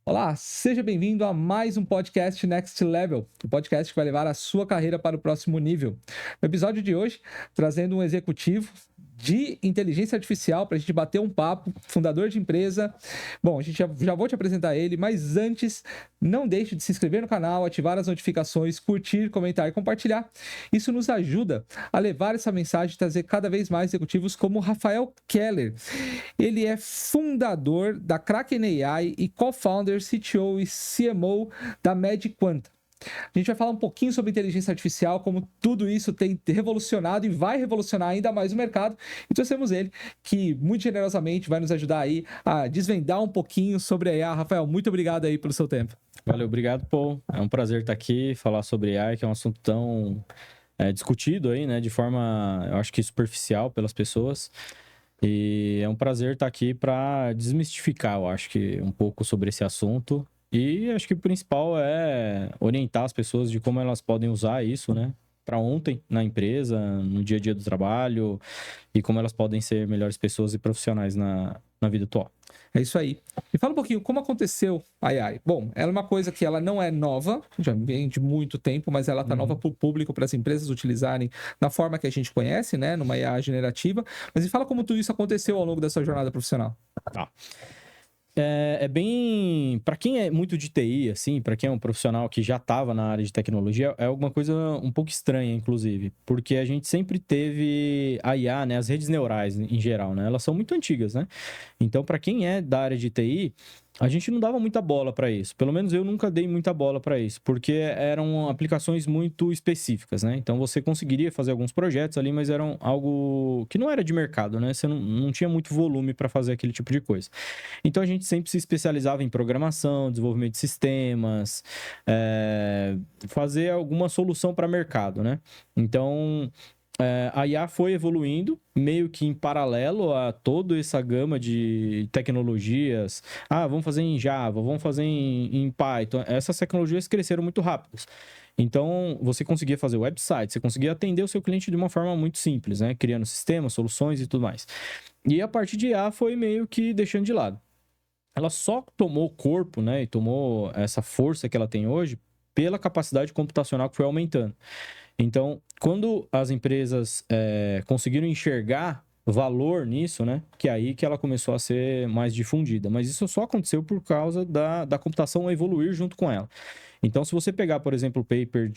Olá, seja bem-vindo a mais um podcast Next Level, o podcast que vai levar a sua carreira para o próximo nível. No episódio de hoje, trazendo um executivo de inteligência artificial para a gente bater um papo, fundador de empresa. Bom, a gente já vou te apresentar ele, mas antes, não deixe de se inscrever no canal, ativar as notificações, curtir, comentar e compartilhar. Isso nos ajuda a levar essa mensagem e trazer cada vez mais executivos como o Rafael Keller. Ele é fundador da Kraken AI e co-founder, CTO e CMO da MediQuanta. A gente vai falar um pouquinho sobre inteligência artificial, como tudo isso tem revolucionado e vai revolucionar ainda mais o mercado. E trouxemos ele, que muito generosamente vai nos ajudar aí a desvendar um pouquinho sobre a AI. Rafael, muito obrigado aí pelo seu tempo. Valeu, obrigado, Paul. É um prazer estar aqui, falar sobre AI, que é um assunto tão discutido aí, né, de forma, eu acho que superficial pelas pessoas. E é um prazer estar aqui para desmistificar, eu acho que um pouco sobre esse assunto. E acho que o principal é orientar as pessoas de como elas podem usar isso, né, para ontem na empresa, no dia a dia do trabalho, e como elas podem ser melhores pessoas e profissionais na vida atual. É isso aí. Me fala um pouquinho como aconteceu a AI. Bom, ela é uma coisa que ela não é nova, já vem de muito tempo, mas ela está nova para o público, para as empresas utilizarem da forma que a gente conhece, né, numa AI generativa. Mas me fala como tudo isso aconteceu ao longo da sua jornada profissional. Tá. É bem... Para quem é muito de TI, assim, para quem é um profissional que já estava na área de tecnologia, é alguma coisa um pouco estranha, inclusive. Porque a gente sempre teve a IA, né? As redes neurais, em geral, né? Elas são muito antigas, né? Então, para quem é da área de TI, a gente não dava muita bola para isso. Pelo menos eu nunca dei muita bola para isso, porque eram aplicações muito específicas, né? Então você conseguiria fazer alguns projetos ali, mas eram algo que não era de mercado, né? Você não tinha muito volume para fazer aquele tipo de coisa. Então a gente sempre se especializava em programação, desenvolvimento de sistemas, fazer alguma solução para mercado, né? Então a IA foi evoluindo meio que em paralelo a toda essa gama de tecnologias. Vamos fazer em Java, vamos fazer em Python. Essas tecnologias cresceram muito rápidas. Então, você conseguia fazer website, você conseguia atender o seu cliente de uma forma muito simples, né? Criando sistemas, soluções e tudo mais. E a parte de IA foi meio que deixando de lado. Ela só tomou corpo, né? E tomou essa força que ela tem hoje pela capacidade computacional que foi aumentando. Então, quando as empresas conseguiram enxergar valor nisso, né? Que é aí que ela começou a ser mais difundida. Mas isso só aconteceu por causa da computação evoluir junto com ela. Então, se você pegar, por exemplo, o paper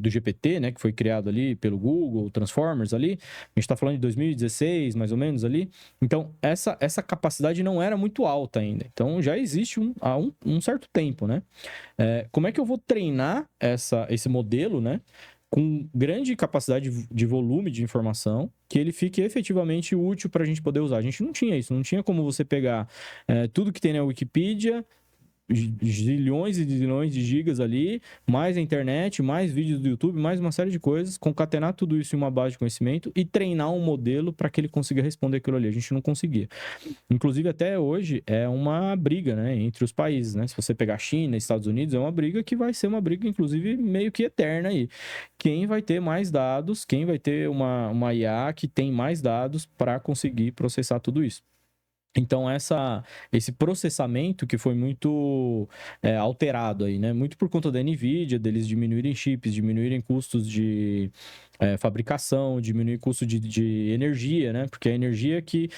do GPT, né? Que foi criado ali pelo Google, Transformers ali, a gente está falando de 2016, mais ou menos ali. Então, essa capacidade não era muito alta ainda. Então, já existe há um certo tempo, né? Como é que eu vou treinar esse modelo, né? Com grande capacidade de volume de informação, que ele fique efetivamente útil para a gente poder usar. A gente não tinha isso, não tinha como você pegar tudo que tem na Wikipedia, zilhões e zilhões de gigas ali, mais a internet, mais vídeos do YouTube, mais uma série de coisas, concatenar tudo isso em uma base de conhecimento e treinar um modelo para que ele consiga responder aquilo ali. A gente não conseguia. Inclusive, até hoje, é uma briga, né, entre os países, né? Se você pegar China, Estados Unidos, é uma briga que vai ser uma briga, inclusive, meio que eterna aí. Quem vai ter mais dados, quem vai ter uma IA que tem mais dados para conseguir processar tudo isso. Então, esse processamento que foi muito alterado aí, né? Muito por conta da NVIDIA, deles diminuírem chips, diminuírem custos de fabricação, diminuir custo de energia, né? Porque a energia que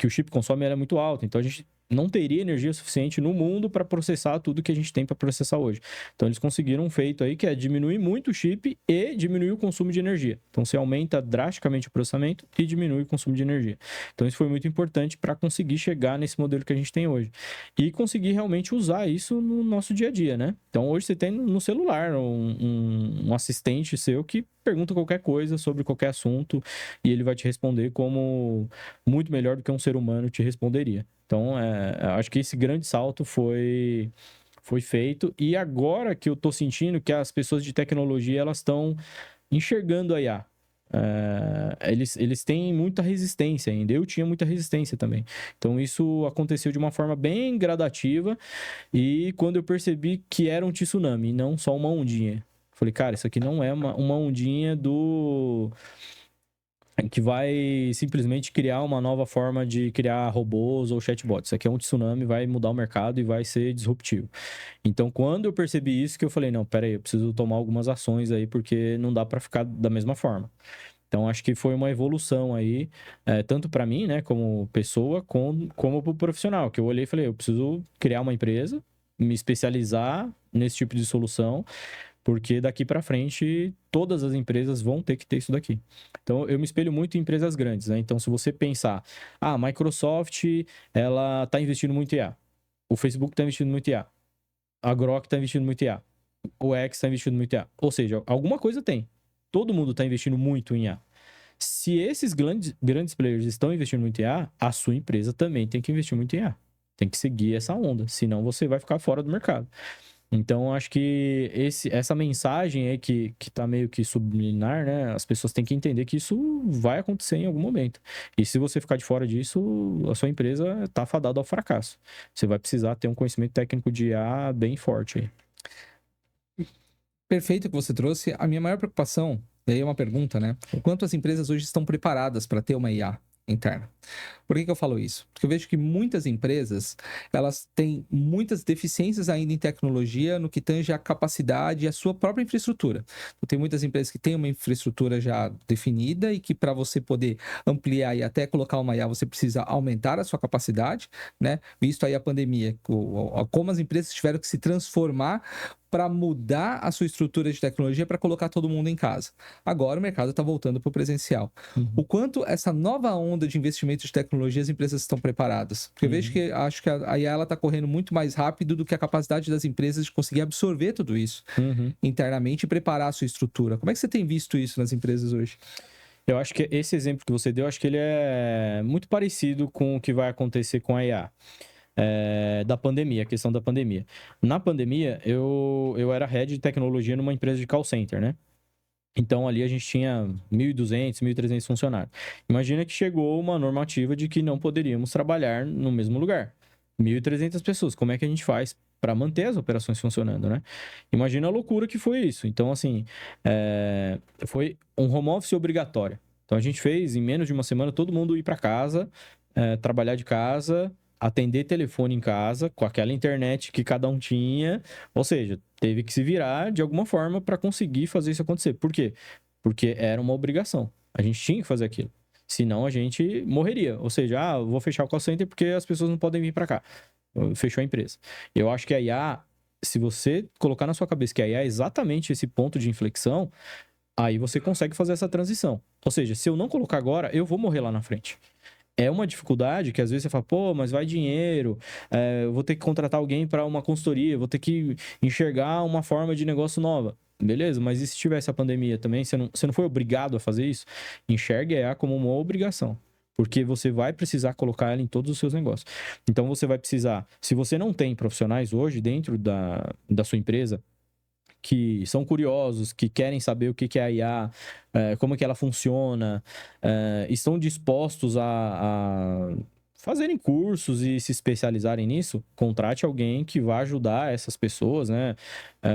o chip consome é muito alta. Então, a gente não teria energia suficiente no mundo para processar tudo que a gente tem para processar hoje. Então, eles conseguiram um feito aí que é diminuir muito o chip e diminuir o consumo de energia. Então, você aumenta drasticamente o processamento e diminui o consumo de energia. Então, isso foi muito importante para conseguir chegar nesse modelo que a gente tem hoje. E conseguir realmente usar isso no nosso dia a dia, né? Então, hoje você tem no celular um assistente seu que pergunta qualquer coisa sobre qualquer assunto e ele vai te responder como muito melhor do que um ser humano te responderia. Então, acho que esse grande salto foi feito. E agora que eu tô sentindo que as pessoas de tecnologia, elas estão enxergando a IA. Eles têm muita resistência ainda. Eu tinha muita resistência também. Então, isso aconteceu de uma forma bem gradativa. E quando eu percebi que era um tsunami, e não só uma ondinha. Falei, cara, isso aqui não é uma ondinha que vai simplesmente criar uma nova forma de criar robôs ou chatbots. Isso aqui é um tsunami, vai mudar o mercado e vai ser disruptivo. Então, quando eu percebi isso, que eu falei, não, peraí, eu preciso tomar algumas ações aí, porque não dá para ficar da mesma forma. Então, acho que foi uma evolução aí, tanto para mim, né, como pessoa, como para o profissional, que eu olhei e falei, eu preciso criar uma empresa, me especializar nesse tipo de solução, porque daqui para frente todas as empresas vão ter que ter isso daqui. Então eu me espelho muito em empresas grandes, né? Então se você pensar, a Microsoft, ela está investindo muito em IA. O Facebook está investindo muito em IA. A Grok está investindo muito em IA. O X está investindo muito em IA. Ou seja, alguma coisa tem. Todo mundo está investindo muito em IA. Se esses grandes players estão investindo muito em IA, a sua empresa também tem que investir muito em IA. Tem que seguir essa onda, senão você vai ficar fora do mercado. Então, acho que essa mensagem aí que tá meio que subliminar, né? As pessoas têm que entender que isso vai acontecer em algum momento. E se você ficar de fora disso, a sua empresa tá fadada ao fracasso. Você vai precisar ter um conhecimento técnico de IA bem forte aí. Perfeito o que você trouxe. A minha maior preocupação, e aí é uma pergunta, né? O quanto as empresas hoje estão preparadas para ter uma IA interna? Por que eu falo isso? Porque eu vejo que muitas empresas, elas têm muitas deficiências ainda em tecnologia no que tange a capacidade e a sua própria infraestrutura. Então, tem muitas empresas que têm uma infraestrutura já definida e que para você poder ampliar e até colocar uma IA, você precisa aumentar a sua capacidade, né? Visto aí a pandemia, como as empresas tiveram que se transformar para mudar a sua estrutura de tecnologia para colocar todo mundo em casa. Agora o mercado está voltando para o presencial. O quanto essa nova onda de investimento de tecnologia as empresas estão preparadas? Porque eu vejo que acho que a IA está correndo muito mais rápido do que a capacidade das empresas de conseguir absorver tudo isso internamente e preparar a sua estrutura. Como é que você tem visto isso nas empresas hoje? Eu acho que esse exemplo que você deu, acho que ele é muito parecido com o que vai acontecer com a IA. Da pandemia, a questão da pandemia. Na pandemia, eu era head de tecnologia numa empresa de call center, né? Então, ali a gente tinha 1.200, 1.300 funcionários. Imagina que chegou uma normativa de que não poderíamos trabalhar no mesmo lugar. 1.300 pessoas. Como é que a gente faz para manter as operações funcionando, né? Imagina a loucura que foi isso. Então, assim, foi um home office obrigatório. Então, a gente fez, em menos de uma semana, todo mundo ir para casa, trabalhar de casa, atender telefone em casa, com aquela internet que cada um tinha. Ou seja, teve que se virar de alguma forma para conseguir fazer isso acontecer. Por quê? Porque era uma obrigação. A gente tinha que fazer aquilo. Senão a gente morreria. Ou seja, eu vou fechar o call center porque as pessoas não podem vir para cá. Fechou a empresa. Eu acho que a IA, se você colocar na sua cabeça que a IA é exatamente esse ponto de inflexão, aí você consegue fazer essa transição. Ou seja, se eu não colocar agora, eu vou morrer lá na frente. É uma dificuldade que às vezes você fala, pô, mas vai dinheiro, eu vou ter que contratar alguém para uma consultoria, vou ter que enxergar uma forma de negócio nova. Beleza, mas e se tivesse a pandemia também? Você não foi obrigado a fazer isso? Enxergue a como uma obrigação. Porque você vai precisar colocar ela em todos os seus negócios. Então você vai precisar, se você não tem profissionais hoje dentro da sua empresa, que são curiosos, que querem saber o que é a IA, como que ela funciona, estão dispostos a fazerem cursos e se especializarem nisso, contrate alguém que vá ajudar essas pessoas, né?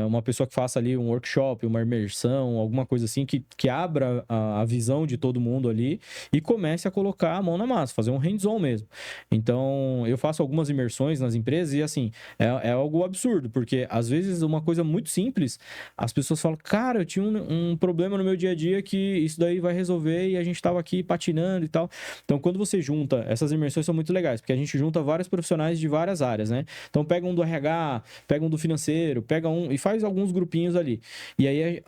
Uma pessoa que faça ali um workshop, uma imersão, alguma coisa assim, que abra a visão de todo mundo ali e comece a colocar a mão na massa, fazer um hands-on mesmo. Então, eu faço algumas imersões nas empresas e, assim, é algo absurdo, porque às vezes uma coisa muito simples, as pessoas falam, cara, eu tinha um problema no meu dia a dia que isso daí vai resolver e a gente tava aqui patinando e tal. Então, quando você junta, essas imersões são muito legais, porque a gente junta vários profissionais de várias áreas, né? Então, pega um do RH, pega um do financeiro, pega um e faz alguns grupinhos ali. E aí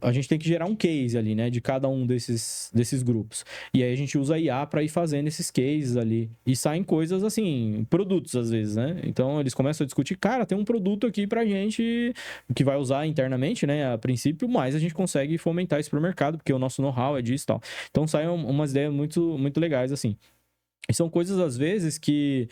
a gente tem que gerar um case ali, né? De cada um desses grupos. E aí a gente usa a IA para ir fazendo esses cases ali. E saem coisas assim, produtos às vezes, né? Então, eles começam a discutir, cara, tem um produto aqui pra gente que vai usar internamente, né? A princípio, mas a gente consegue fomentar isso pro mercado, porque o nosso know-how é disso e tal. Então, saem umas ideias muito, muito legais, assim. E são coisas, às vezes, que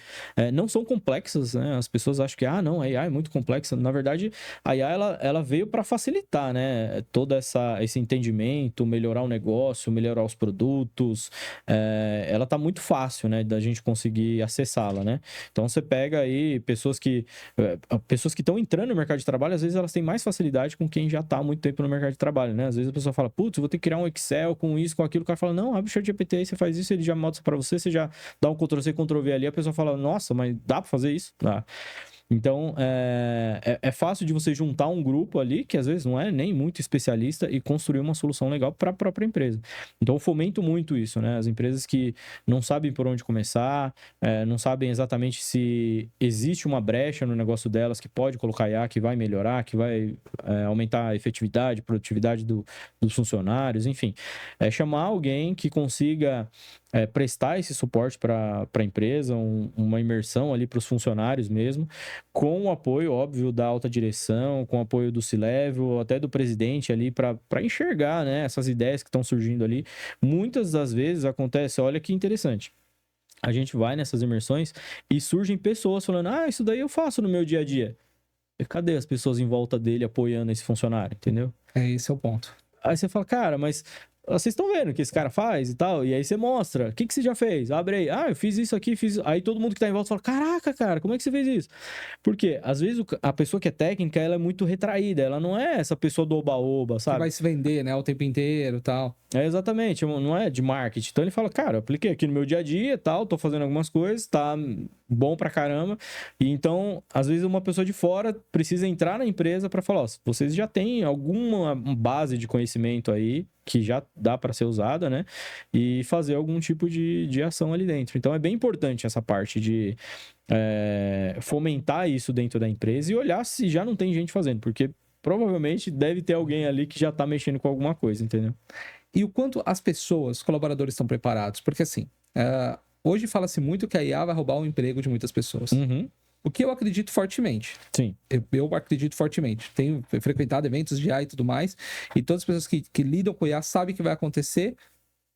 não são complexas, né? As pessoas acham que, não, a IA é muito complexa. Na verdade, a IA, ela veio para facilitar, né? Todo esse entendimento, melhorar o negócio, melhorar os produtos. Ela tá muito fácil, né? Da gente conseguir acessá-la, né? Então, você pega aí pessoas que estão entrando no mercado de trabalho, às vezes elas têm mais facilidade com quem já tá há muito tempo no mercado de trabalho, né? Às vezes a pessoa fala, putz, eu vou ter que criar um Excel com isso, com aquilo. O cara fala, não, abre o ChatGPT aí, você faz isso, ele já mostra para você, você já dá um Ctrl+C, Ctrl+V ali, a pessoa fala, nossa, mas dá para fazer isso? Dá. Então, é fácil de você juntar um grupo ali, que às vezes não é nem muito especialista, e construir uma solução legal para a própria empresa. Então, eu fomento muito isso, né? As empresas que não sabem por onde começar, não sabem exatamente se existe uma brecha no negócio delas que pode colocar IA, que vai melhorar, que vai aumentar a efetividade, produtividade dos funcionários, enfim. Chamar alguém que consiga prestar esse suporte para a empresa, uma imersão ali para os funcionários mesmo, com o apoio, óbvio, da alta direção, com o apoio do C-Level, até do presidente ali, para enxergar, né, essas ideias que estão surgindo ali. Muitas das vezes acontece, olha que interessante, a gente vai nessas imersões e surgem pessoas falando, isso daí eu faço no meu dia a dia. E cadê as pessoas em volta dele apoiando esse funcionário, entendeu? Esse é o ponto. Aí você fala, cara, mas vocês estão vendo o que esse cara faz e tal? E aí você mostra. O que você já fez? Abre aí. Eu fiz isso aqui, fiz... Aí todo mundo que tá em volta fala, caraca, cara, como é que você fez isso? Porque, às vezes, a pessoa que é técnica, ela é muito retraída. Ela não é essa pessoa do oba-oba, sabe? Que vai se vender, né, o tempo inteiro e tal. Exatamente. Não é de marketing. Então, ele fala, cara, eu apliquei aqui no meu dia a dia e tal, tô fazendo algumas coisas, tá bom pra caramba. E então, às vezes, uma pessoa de fora precisa entrar na empresa pra falar, vocês já têm alguma base de conhecimento aí, que já dá para ser usada, né? E fazer algum tipo de ação ali dentro. Então, é bem importante essa parte de fomentar isso dentro da empresa e olhar se já não tem gente fazendo, porque provavelmente deve ter alguém ali que já tá mexendo com alguma coisa, entendeu? E o quanto as pessoas, os colaboradores estão preparados? Porque, assim, hoje fala-se muito que a IA vai roubar o emprego de muitas pessoas. Uhum. O que eu acredito fortemente. Sim. Eu acredito fortemente. Tenho frequentado eventos de IA e tudo mais, e todas as pessoas que lidam com IA sabem que vai acontecer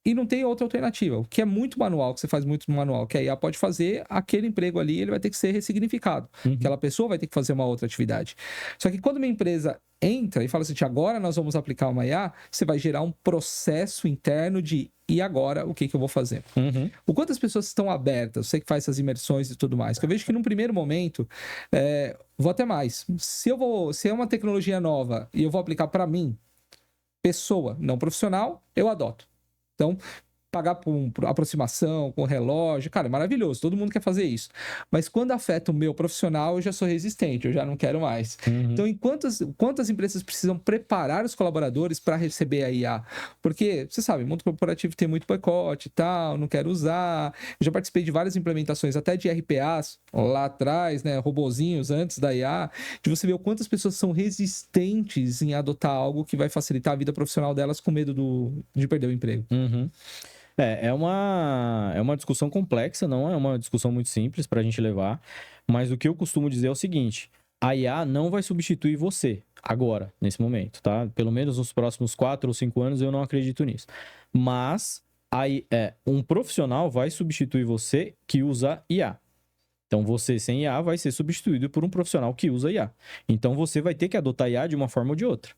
e não tem outra alternativa. O que é muito manual, que você faz muito manual, que a IA pode fazer, aquele emprego ali, ele vai ter que ser ressignificado. Uhum. Aquela pessoa vai ter que fazer uma outra atividade. Só que quando uma empresa entra e fala assim, agora nós vamos aplicar uma IA, você vai gerar um processo interno de e agora, o que eu vou fazer? Uhum. O quanto as pessoas estão abertas, você que faz essas imersões e tudo mais, que eu vejo que num primeiro momento, vou até mais, se é uma tecnologia nova e eu vou aplicar para mim, pessoa, não profissional, eu adoto. Então, pagar por aproximação, com relógio, cara, é maravilhoso, todo mundo quer fazer isso. Mas quando afeta o meu profissional, eu já sou resistente, eu já não quero mais. Uhum. Então, quantas empresas precisam preparar os colaboradores para receber a IA? Porque, você sabe, o mundo corporativo tem muito boicote e tal, não quero usar. Eu já participei de várias implementações, até de RPAs, lá atrás, né, robozinhos antes da IA, de você ver o quantas pessoas são resistentes em adotar algo que vai facilitar a vida profissional delas com medo de perder o emprego. Uhum. É uma discussão complexa, não é uma discussão muito simples para a gente levar, mas o que eu costumo dizer é o seguinte, a IA não vai substituir você agora, nesse momento, tá? Pelo menos nos próximos 4 ou 5 anos eu não acredito nisso. Mas um profissional vai substituir você que usa IA. Então, você sem IA vai ser substituído por um profissional que usa IA. Então, você vai ter que adotar IA de uma forma ou de outra.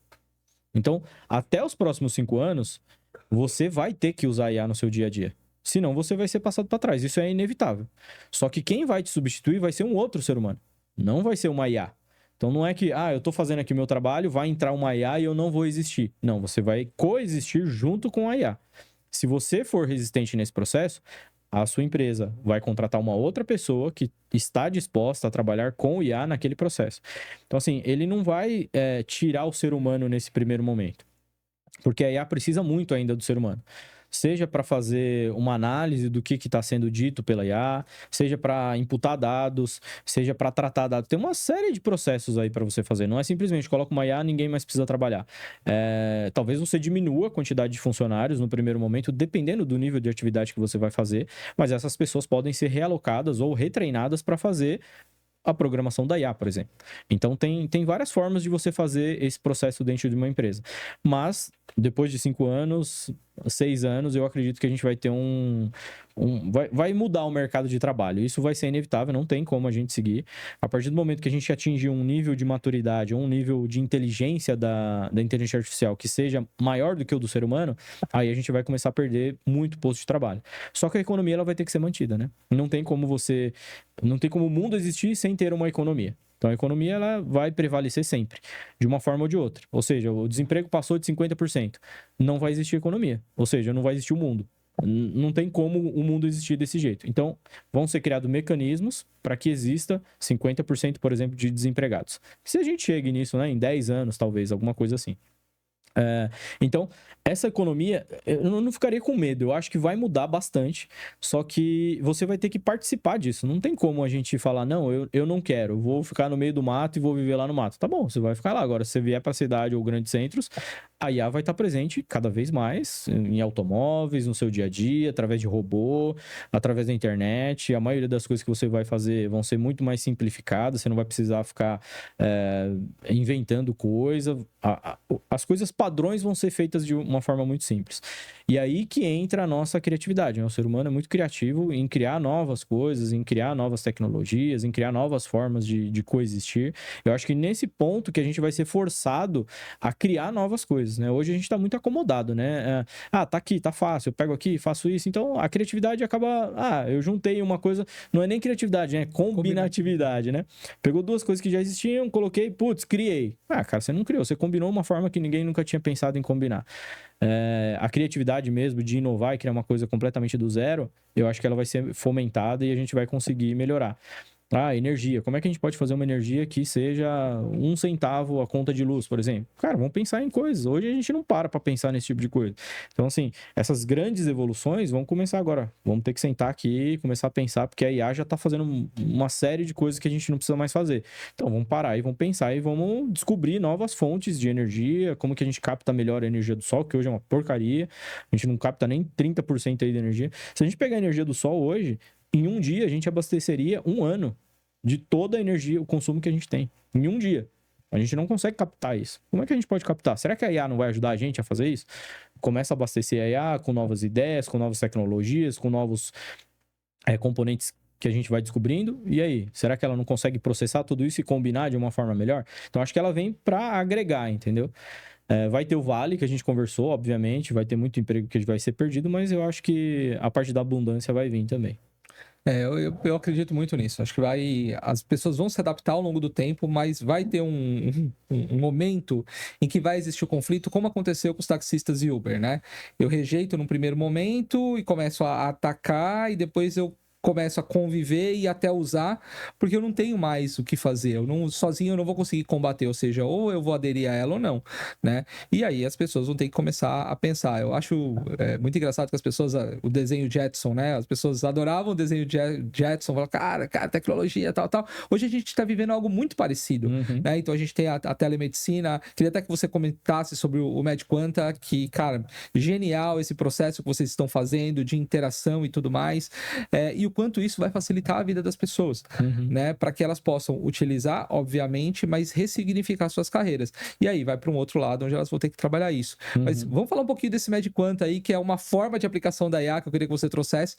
Então, até os próximos 5 anos, você vai ter que usar IA no seu dia a dia. Senão, você vai ser passado para trás. Isso é inevitável. Só que quem vai te substituir vai ser um outro ser humano. Não vai ser uma IA. Então, não é que, eu estou fazendo aqui o meu trabalho, vai entrar uma IA e eu não vou existir. Não, você vai coexistir junto com a IA. Se você for resistente nesse processo, a sua empresa vai contratar uma outra pessoa que está disposta a trabalhar com o IA naquele processo. Então, assim, ele não vai tirar o ser humano nesse primeiro momento. Porque a IA precisa muito ainda do ser humano. Seja para fazer uma análise do que está sendo dito pela IA, seja para imputar dados, seja para tratar dados. Tem uma série de processos aí para você fazer. Não é simplesmente coloca uma IA, ninguém mais precisa trabalhar. Talvez você diminua a quantidade de funcionários no primeiro momento, dependendo do nível de atividade que você vai fazer, mas essas pessoas podem ser realocadas ou retreinadas para fazer a programação da IA, por exemplo. Então, tem várias formas de você fazer esse processo dentro de uma empresa. Mas, depois de 5 anos, 6 anos, eu acredito que a gente vai ter vai mudar o mercado de trabalho. Isso vai ser inevitável, não tem como a gente seguir. A partir do momento que a gente atingir um nível de maturidade, ou um nível de inteligência da inteligência artificial que seja maior do que o do ser humano, aí a gente vai começar a perder muito posto de trabalho. Só que a economia ela vai ter que ser mantida, né? Não tem como o mundo existir sem ter uma economia. Então a economia ela vai prevalecer sempre, de uma forma ou de outra. Ou seja, o desemprego passou de 50%, não vai existir economia. Ou seja, não vai existir o mundo. Não tem como o mundo existir desse jeito. Então, vão ser criados mecanismos para que exista 50%, por exemplo, de desempregados. Se a gente chegue nisso, né, em 10 anos, talvez, alguma coisa assim. Então, essa economia, eu não ficaria com medo, eu acho que vai mudar bastante, só que você vai ter que participar disso. Não tem como a gente falar, não, eu não quero, vou ficar no meio do mato e vou viver lá no mato. Tá bom, você vai ficar lá. Agora, se você vier para a cidade ou grandes centros, a IA vai estar presente cada vez mais em automóveis, no seu dia a dia, através de robô, através da internet. A maioria das coisas que você vai fazer vão ser muito mais simplificadas, você não vai precisar ficar inventando coisa. As coisas padrões vão ser feitas de uma forma muito simples. E aí que entra a nossa criatividade, né? O ser humano é muito criativo em criar novas coisas, em criar novas tecnologias, em criar novas formas de coexistir. Eu acho que nesse ponto que a gente vai ser forçado a criar novas coisas, né? Hoje a gente está muito acomodado, né? Tá aqui, tá fácil, eu pego aqui, faço isso. Então a criatividade acaba... eu juntei uma coisa... Não é nem criatividade, né? Combinatividade, né? Pegou duas coisas que já existiam, coloquei, putz, criei. Cara, você não criou, você combinou uma forma que ninguém nunca tinha pensado em combinar. A criatividade mesmo de inovar e criar uma coisa completamente do zero, eu acho que ela vai ser fomentada e a gente vai conseguir melhorar. Energia. Como é que a gente pode fazer uma energia que seja 1 centavo a conta de luz, por exemplo? Cara, vamos pensar em coisas. Hoje a gente não para pensar nesse tipo de coisa. Então, assim, essas grandes evoluções vão começar agora. Vamos ter que sentar aqui e começar a pensar, porque a IA já está fazendo uma série de coisas que a gente não precisa mais fazer. Então, vamos parar e vamos pensar e vamos descobrir novas fontes de energia, como que a gente capta melhor a energia do sol, que hoje é uma porcaria. A gente não capta nem 30% aí de energia. Se a gente pegar a energia do sol hoje, em um dia, a gente abasteceria 1 ano de toda a energia, o consumo que a gente tem. Em um dia. A gente não consegue captar isso. Como é que a gente pode captar? Será que a IA não vai ajudar a gente a fazer isso? Começa a abastecer a IA com novas ideias, com novas tecnologias, com novos componentes que a gente vai descobrindo. E aí? Será que ela não consegue processar tudo isso e combinar de uma forma melhor? Então, acho que ela vem para agregar, entendeu? Vai ter o vale, que a gente conversou, obviamente. Vai ter muito emprego que vai ser perdido, mas eu acho que a parte da abundância vai vir também. Eu acredito muito nisso. Acho que as pessoas vão se adaptar ao longo do tempo, mas vai ter um momento em que vai existir o conflito, como aconteceu com os taxistas e Uber, né? Eu rejeito num primeiro momento e começo a atacar, e depois eu começo a conviver e até usar, porque eu não tenho mais o que fazer. Sozinho eu não vou conseguir combater, ou seja, ou eu vou aderir a ela ou não, né? E aí as pessoas vão ter que começar a pensar. Eu acho muito engraçado que as pessoas, o desenho Jetson, né? As pessoas adoravam o desenho Jetson, falavam, cara, tecnologia, tal. Hoje a gente está vivendo algo muito parecido, né? Então a gente tem a telemedicina. Queria até que você comentasse sobre o MedQuanta, que, cara, genial esse processo que vocês estão fazendo de interação e tudo mais. E o quanto isso vai facilitar a vida das pessoas, né? Para que elas possam utilizar, obviamente, mas ressignificar suas carreiras. E aí vai para um outro lado onde elas vão ter que trabalhar isso. Mas vamos falar um pouquinho desse MedQuanta aí, que é uma forma de aplicação da IA que eu queria que você trouxesse,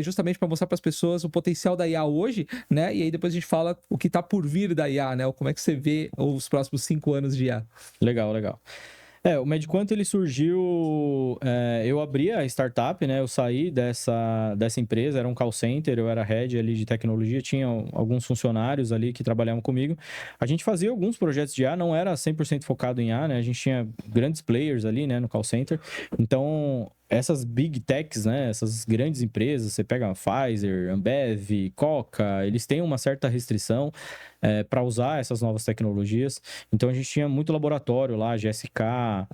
justamente para mostrar para as pessoas o potencial da IA hoje, né? E aí depois a gente fala o que está por vir da IA, né? Como é que você vê os próximos 5 anos de IA. Legal. O MedQuanta, ele surgiu... eu abri a startup, né? Eu saí dessa empresa, era um call center, eu era head ali de tecnologia, tinha alguns funcionários ali que trabalhavam comigo. A gente fazia alguns projetos de IA, não era 100% focado em IA, né? A gente tinha grandes players ali, né? No call center. Então, essas big techs, né? Essas grandes empresas, você pega a Pfizer, Ambev, Coca, eles têm uma certa restrição para usar essas novas tecnologias. Então, a gente tinha muito laboratório lá, GSK,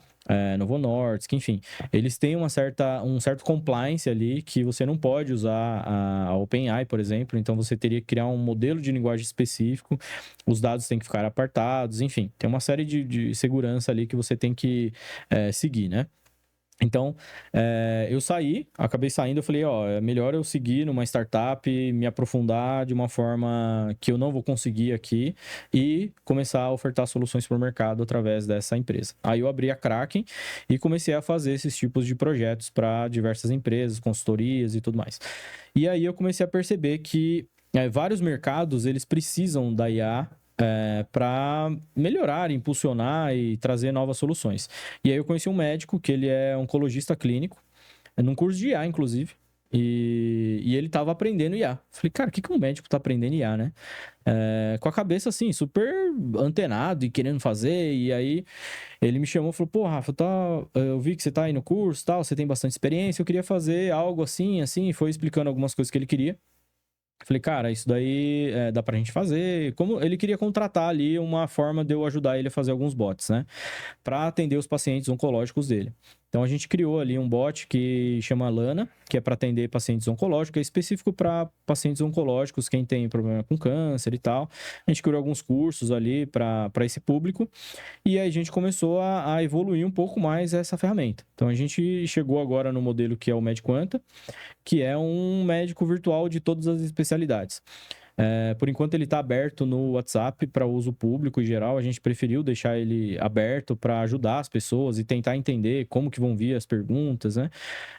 Novo Nordisk, enfim. Eles têm um certo compliance ali que você não pode usar a OpenAI, por exemplo. Então, você teria que criar um modelo de linguagem específico. Os dados têm que ficar apartados, enfim. Tem uma série de segurança ali que você tem que seguir, né? Então, eu acabei saindo, eu falei, ó, é melhor eu seguir numa startup, me aprofundar de uma forma que eu não vou conseguir aqui e começar a ofertar soluções para o mercado através dessa empresa. Aí eu abri a Kraken e comecei a fazer esses tipos de projetos para diversas empresas, consultorias e tudo mais. E aí eu comecei a perceber que vários mercados, eles precisam da IA para melhorar, impulsionar e trazer novas soluções. E aí eu conheci um médico que ele é oncologista clínico, num curso de IA, inclusive, e ele estava aprendendo IA. Falei, cara, o que um médico está aprendendo IA, né? Com a cabeça, assim, super antenado e querendo fazer, e aí ele me chamou e falou, pô, Rafa, eu vi que você está aí no curso, tal, você tem bastante experiência, eu queria fazer algo assim, assim, e foi explicando algumas coisas que ele queria. Falei, cara, isso daí dá pra gente fazer. Como ele queria contratar ali uma forma de eu ajudar ele a fazer alguns bots, né? Para atender os pacientes oncológicos dele. Então a gente criou ali um bot que chama Lana, que é para atender pacientes oncológicos, é específico para pacientes oncológicos, quem tem problema com câncer e tal. A gente criou alguns cursos ali para esse público e aí a gente começou a evoluir um pouco mais essa ferramenta. Então a gente chegou agora no modelo que é o MedQuanta, que é um médico virtual de todas as especialidades. Por enquanto ele está aberto no WhatsApp para uso público em geral, a gente preferiu deixar ele aberto para ajudar as pessoas e tentar entender como que vão vir as perguntas, né?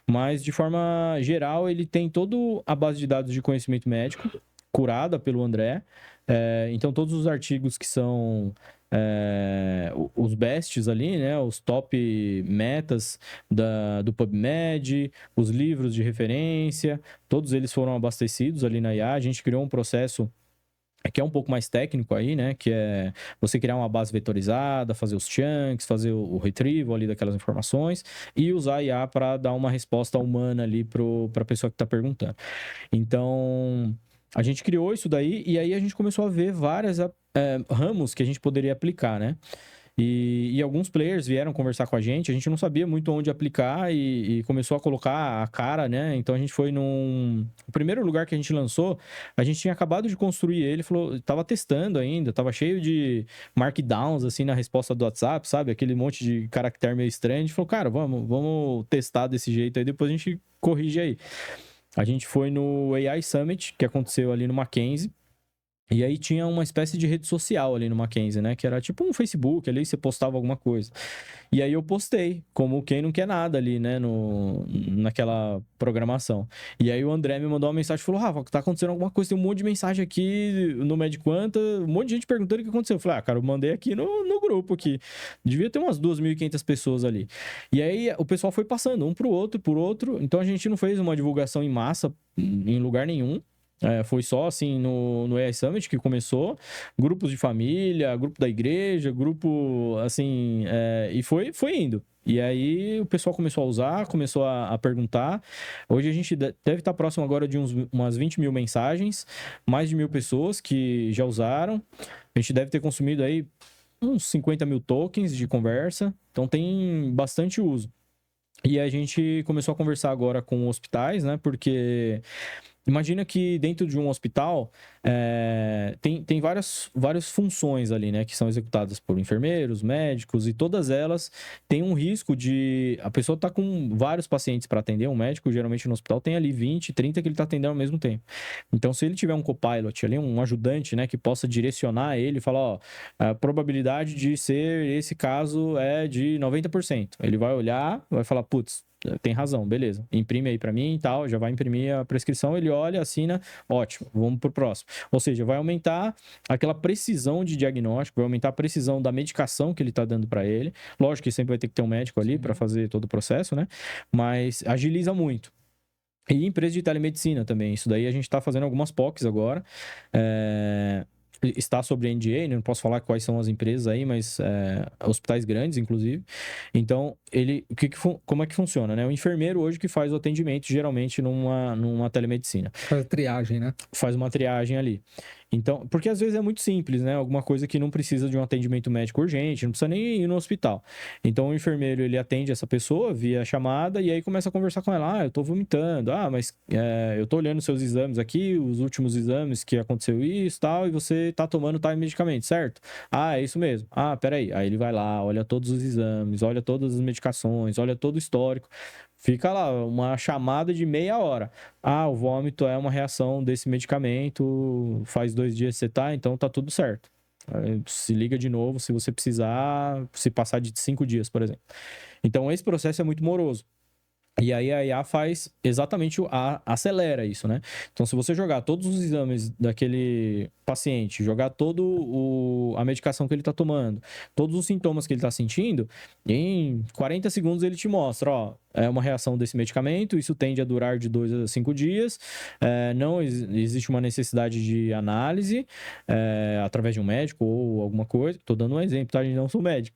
Mas de forma geral ele tem toda a base de dados de conhecimento médico curada pelo André, então todos os artigos que são os bests ali, né? Os top metas do PubMed, os livros de referência, todos eles foram abastecidos ali na IA. A gente criou um processo que é um pouco mais técnico aí, né? Que é você criar uma base vetorizada, fazer os chunks, fazer o retrieval ali daquelas informações e usar a IA para dar uma resposta humana ali para a pessoa que está perguntando. Então, a gente criou isso daí e aí a gente começou a ver vários ramos que a gente poderia aplicar, né? E alguns players vieram conversar com a gente não sabia muito onde aplicar e começou a colocar a cara, né? Então a gente foi O primeiro lugar que a gente lançou, a gente tinha acabado de construir ele, falou, tava testando ainda, tava cheio de markdowns, assim, na resposta do WhatsApp, sabe? Aquele monte de caractere meio estranho. A gente falou, cara, vamos testar desse jeito aí, depois a gente corrige aí. A gente foi no AI Summit, que aconteceu ali no Mackenzie. E aí tinha uma espécie de rede social ali no Mackenzie, né? Que era tipo um Facebook, ali você postava alguma coisa. E aí eu postei, como quem não quer nada ali, né? Naquela programação. E aí o André me mandou uma mensagem e falou, Rafa, tá acontecendo alguma coisa, tem um monte de mensagem aqui no MedQuanta, um monte de gente perguntando o que aconteceu. Eu falei, cara, eu mandei aqui no grupo aqui. Devia ter umas 2.500 pessoas ali. E aí o pessoal foi passando um pro outro. Então a gente não fez uma divulgação em massa em lugar nenhum. Foi só assim no AI Summit que começou, grupos de família, grupo da igreja, grupo assim, e foi indo. E aí o pessoal começou a usar, começou a perguntar. Hoje a gente deve estar próximo agora de umas 20 mil mensagens, mais de 1.000 pessoas que já usaram. A gente deve ter consumido aí uns 50 mil tokens de conversa, então tem bastante uso. E a gente começou a conversar agora com hospitais, né? Porque imagina que dentro de um hospital tem várias funções ali, né? Que são executadas por enfermeiros, médicos, e todas elas têm um risco de... A pessoa tá com vários pacientes para atender, um médico geralmente no hospital tem ali 20, 30 que ele tá atendendo ao mesmo tempo. Então, se ele tiver um copilot ali, um ajudante, né? Que possa direcionar ele e falar, ó, a probabilidade de ser esse caso é de 90%. Ele vai olhar, vai falar, putz, tem razão, beleza. Imprime aí para mim e tal, já vai imprimir a prescrição, ele olha, assina, ótimo, vamos pro próximo. Ou seja, vai aumentar aquela precisão de diagnóstico, vai aumentar a precisão da medicação que ele tá dando para ele. Lógico que sempre vai ter que ter um médico ali para fazer todo o processo, né? Mas agiliza muito. E empresa de telemedicina também, isso daí a gente tá fazendo algumas POCs agora. Está sobre NDA, né? Não posso falar quais são as empresas aí, mas hospitais grandes, inclusive. Então, como é que funciona, né? O enfermeiro hoje que faz o atendimento, geralmente, numa telemedicina. Faz a triagem, né? Faz uma triagem ali. Então, porque às vezes é muito simples, né? Alguma coisa que não precisa de um atendimento médico urgente, não precisa nem ir no hospital. Então, o enfermeiro, ele atende essa pessoa via chamada e aí começa a conversar com ela. Ah, eu tô vomitando. Ah, mas eu tô olhando seus exames aqui, os últimos exames que aconteceu isso e tal, e você tá tomando tal medicamento, certo? Ah, é isso mesmo. Ah, peraí. Aí ele vai lá, olha todos os exames, olha todas as medicações, olha todo o histórico. Fica lá, uma chamada de meia hora. Ah, o vômito é uma reação desse medicamento, faz 2 dias que você tá, então tá tudo certo. Aí se liga de novo se você precisar, se passar de 5 dias, por exemplo. Então, esse processo é muito moroso. E aí a IA faz exatamente acelera isso, né? Então, se você jogar todos os exames daquele paciente, jogar a medicação que ele está tomando, todos os sintomas que ele está sentindo, em 40 segundos ele te mostra, ó, é uma reação desse medicamento, isso tende a durar de 2 a 5 dias, não existe uma necessidade de análise através de um médico ou alguma coisa. Estou dando um exemplo, tá? Eu não sou médico.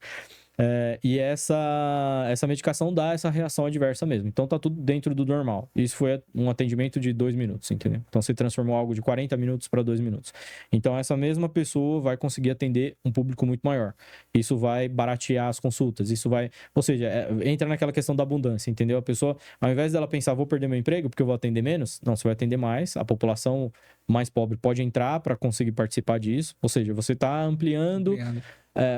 E essa medicação dá essa reação adversa mesmo. Então tá tudo dentro do normal. Isso foi um atendimento de 2 minutos, entendeu? Então você transformou algo de 40 minutos para 2 minutos. Então essa mesma pessoa vai conseguir atender um público muito maior. Isso vai baratear as consultas. Isso vai. Ou seja, entra naquela questão da abundância, entendeu? A pessoa, ao invés dela pensar, vou perder meu emprego porque eu vou atender menos, não, você vai atender mais. A população mais pobre pode entrar para conseguir participar disso. Ou seja, você está ampliando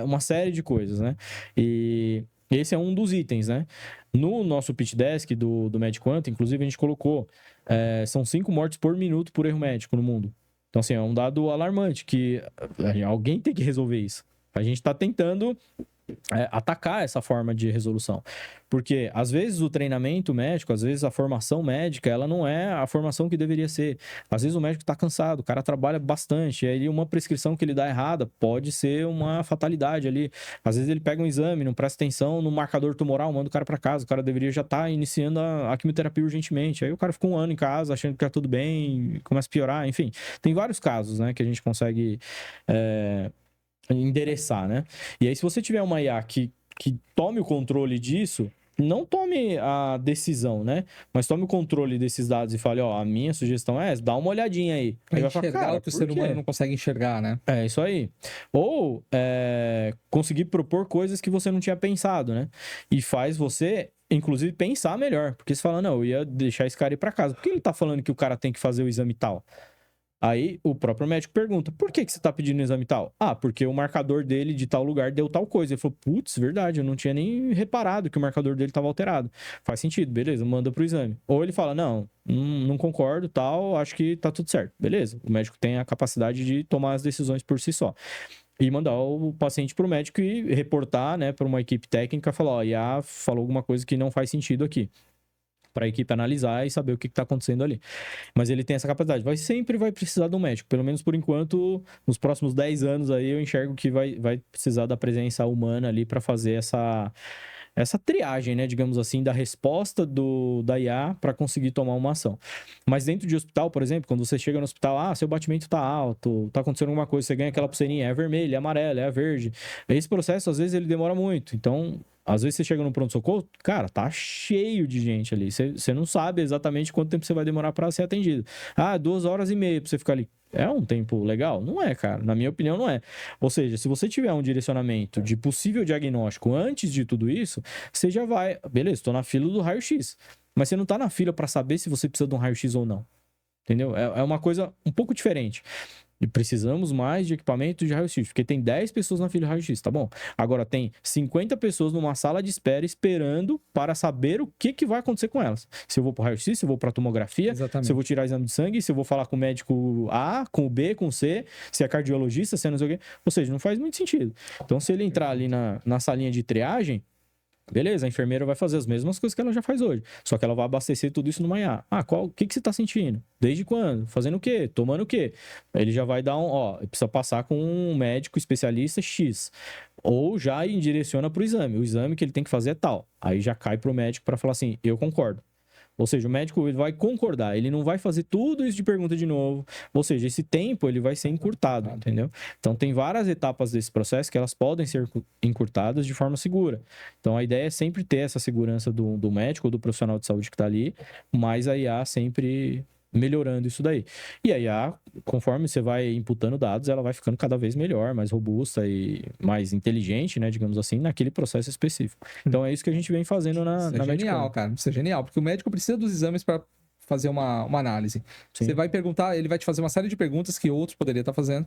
uma série de coisas, né? E esse é um dos itens, né? No nosso pitch desk do MedQuant, inclusive, a gente colocou são 5 mortes por minuto por erro médico no mundo. Então, assim, é um dado alarmante que alguém tem que resolver isso. A gente está tentando atacar essa forma de resolução. Porque, às vezes, o treinamento médico, às vezes a formação médica, ela não é a formação que deveria ser. Às vezes o médico está cansado, o cara trabalha bastante, e aí uma prescrição que ele dá errada pode ser uma fatalidade ali. Às vezes ele pega um exame, não presta atenção no marcador tumoral, manda o cara para casa, o cara deveria já estar iniciando a quimioterapia urgentemente. Aí o cara ficou um ano em casa, achando que tá tudo bem, começa a piorar, enfim. Tem vários casos, né, que a gente consegue endereçar, né? E aí, se você tiver uma IA que tome o controle disso, não tome a decisão, né? Mas tome o controle desses dados e fale, ó, a minha sugestão é essa, dá uma olhadinha aí. Aí vai enxergar falar, cara, o que o ser humano não consegue enxergar, né? É isso aí. Ou conseguir propor coisas que você não tinha pensado, né? E faz você, inclusive, pensar melhor. Porque você fala, não, eu ia deixar esse cara ir pra casa. Por que ele tá falando que o cara tem que fazer o exame tal? Aí o próprio médico pergunta, por que você tá pedindo exame tal? Ah, porque o marcador dele de tal lugar deu tal coisa. Ele falou, putz, verdade, eu não tinha nem reparado que o marcador dele estava alterado. Faz sentido, beleza, manda pro exame. Ou ele fala, não concordo, tal, acho que tá tudo certo. Beleza, o médico tem a capacidade de tomar as decisões por si só. E mandar o paciente pro médico e reportar, né, para uma equipe técnica, falar, ó, IA falou alguma coisa que não faz sentido aqui. Para a equipe analisar e saber o que está acontecendo ali. Mas ele tem essa capacidade. Sempre vai precisar de um médico. Pelo menos por enquanto, nos próximos 10 anos aí, eu enxergo que vai precisar da presença humana ali para fazer essa triagem, né, digamos assim, da resposta da IA para conseguir tomar uma ação. Mas dentro de hospital, por exemplo, quando você chega no hospital, seu batimento está alto, está acontecendo alguma coisa, você ganha aquela pulseirinha, é vermelha, é amarela, é verde. Esse processo, às vezes, ele demora muito. Então, às vezes você chega no pronto-socorro, cara, tá cheio de gente ali. Você não sabe exatamente quanto tempo você vai demorar para ser atendido. 2 horas e meia para você ficar ali. É um tempo legal? Não é, cara. Na minha opinião, não é. Ou seja, se você tiver um direcionamento de possível diagnóstico antes de tudo isso, você já vai. Beleza, estou na fila do raio-x. Mas você não tá na fila para saber se você precisa de um raio-x ou não. Entendeu? É uma coisa um pouco diferente. E precisamos mais de equipamento de raio-x, porque tem 10 pessoas na fila de raio-x, tá bom? Agora tem 50 pessoas numa sala de espera esperando para saber o que vai acontecer com elas. Se eu vou para o raio-x, se eu vou para a tomografia, Exatamente. se eu vou tirar exame de sangue, se eu vou falar com o médico A, com o B, com o C, se é cardiologista, se é não sei o quê. Ou seja, não faz muito sentido. Então, se ele entrar ali na salinha de triagem, beleza, a enfermeira vai fazer as mesmas coisas que ela já faz hoje. Só que ela vai abastecer tudo isso numa IA. O que você está sentindo? Desde quando? Fazendo o quê? Tomando o quê? Ele já vai dar precisa passar com um médico especialista X. Ou já direciona para o exame. O exame que ele tem que fazer é tal. Aí já cai para o médico para falar assim, eu concordo. Ou seja, o médico ele vai concordar, ele não vai fazer tudo isso de pergunta de novo. Ou seja, esse tempo ele vai ser encurtado, entendeu? Então, tem várias etapas desse processo que elas podem ser encurtadas de forma segura. Então, a ideia é sempre ter essa segurança do médico ou do profissional de saúde que está ali, mas a IA sempre melhorando isso daí. E aí, conforme você vai imputando dados, ela vai ficando cada vez melhor, mais robusta e mais inteligente, né, digamos assim, naquele processo específico. Então é isso que a gente vem fazendo na Isso é genial, cara. Isso é genial, porque o médico precisa dos exames para fazer uma análise. Sim. Você vai perguntar, ele vai te fazer uma série de perguntas que outros poderiam estar fazendo,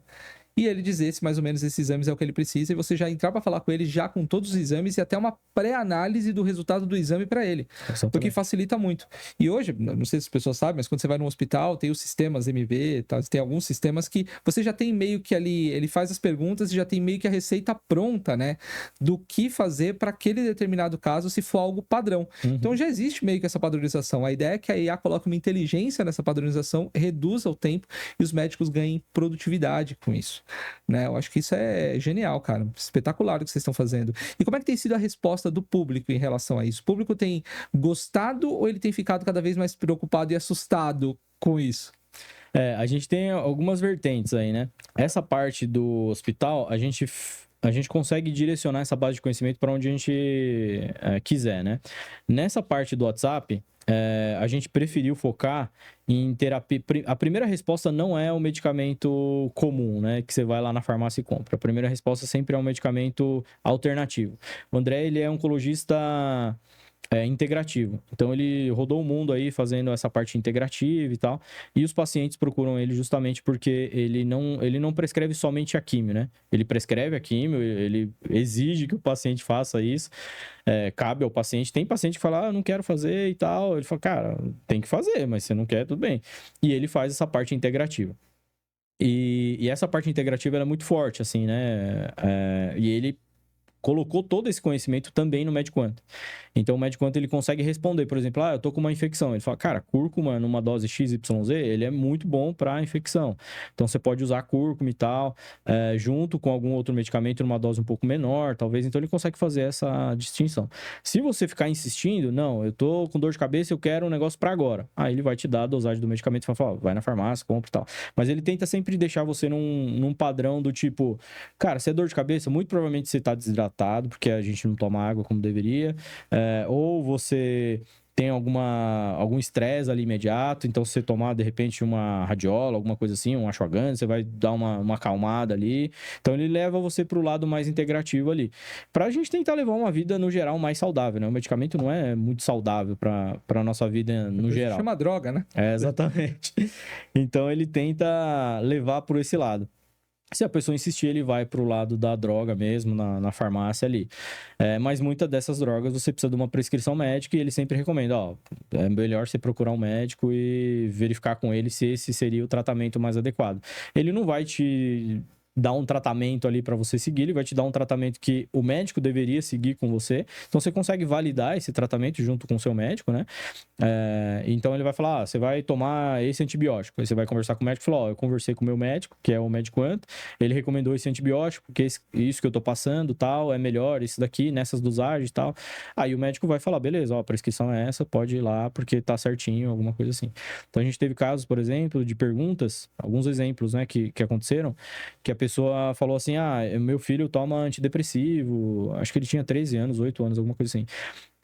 e ele dizer se mais ou menos esses exames é o que ele precisa, e você já entrar para falar com ele já com todos os exames e até uma pré-análise do resultado do exame para ele. Exatamente. Porque facilita muito. E hoje, não sei se as pessoas sabem, mas quando você vai num hospital, tem os sistemas MV, tá? Tem alguns sistemas que você já tem meio que ali, ele faz as perguntas e já tem meio que a receita pronta, né? Do que fazer para aquele determinado caso, se for algo padrão. Então já existe meio que essa padronização. A ideia é que a IA coloque uma inteligência nessa padronização, reduza o tempo e os médicos ganhem produtividade com isso. Né? Eu acho que isso é genial, cara. Espetacular o que vocês estão fazendo. E como é que tem sido a resposta do público em relação a isso? O público tem gostado ou ele tem ficado cada vez mais preocupado e assustado com isso? A gente tem algumas vertentes aí, né? Essa parte do hospital, a gente consegue direcionar essa base de conhecimento para onde a gente quiser, né? Nessa parte do WhatsApp, a gente preferiu focar em terapia. A primeira resposta não é o medicamento comum, né? Que você vai lá na farmácia e compra. A primeira resposta sempre é um medicamento alternativo. O André, ele é oncologista integrativo. Então, ele rodou o mundo aí fazendo essa parte integrativa e tal. E os pacientes procuram ele justamente porque ele não prescreve somente a químio, né? Ele prescreve a químio, ele exige que o paciente faça isso. Cabe ao paciente. Tem paciente que fala, eu não quero fazer e tal. Ele fala, cara, tem que fazer, mas você não quer, tudo bem. E ele faz essa parte integrativa. E essa parte integrativa ela é muito forte, assim, né? E ele colocou todo esse conhecimento também no MedQuant. Então, o MedQuant, ele consegue responder, por exemplo, eu tô com uma infecção. Ele fala, cara, cúrcuma numa dose XYZ, ele é muito bom para infecção. Então, você pode usar cúrcuma e tal, junto com algum outro medicamento numa dose um pouco menor, talvez. Então, ele consegue fazer essa distinção. Se você ficar insistindo, não, eu tô com dor de cabeça, eu quero um negócio para agora. Aí, ele vai te dar a dosagem do medicamento e fala, vai na farmácia, compra e tal. Mas ele tenta sempre deixar você num padrão do tipo, cara, se é dor de cabeça, muito provavelmente você tá desidratado, porque a gente não toma água como deveria, ou você tem algum estresse ali imediato, então se você tomar de repente uma radiola, alguma coisa assim, um ashwagandha, você vai dar uma acalmada ali. Então ele leva você para o lado mais integrativo ali. Para a gente tentar levar uma vida no geral mais saudável, né? O medicamento não é muito saudável para a nossa vida no geral. Chama droga, né? Exatamente. Então ele tenta levar por esse lado. Se a pessoa insistir, ele vai pro lado da droga mesmo, na farmácia ali. Mas muitas dessas drogas você precisa de uma prescrição médica e ele sempre recomenda, é melhor você procurar um médico e verificar com ele se esse seria o tratamento mais adequado. Ele não vai te dar um tratamento ali para você seguir, ele vai te dar um tratamento que o médico deveria seguir com você. Então, você consegue validar esse tratamento junto com o seu médico, né? Então, ele vai falar, você vai tomar esse antibiótico. Aí você vai conversar com o médico e falar, eu conversei com o meu médico, que é o MedQuant, ele recomendou esse antibiótico, porque isso que eu tô passando, tal, é melhor, esse daqui, nessas dosagens e tal. Aí o médico vai falar, beleza, a prescrição é essa, pode ir lá, porque tá certinho, alguma coisa assim. Então, a gente teve casos, por exemplo, de perguntas, alguns exemplos, né, que aconteceram, que a pessoa falou assim, meu filho toma antidepressivo, acho que ele tinha 13 anos, 8 anos, alguma coisa assim.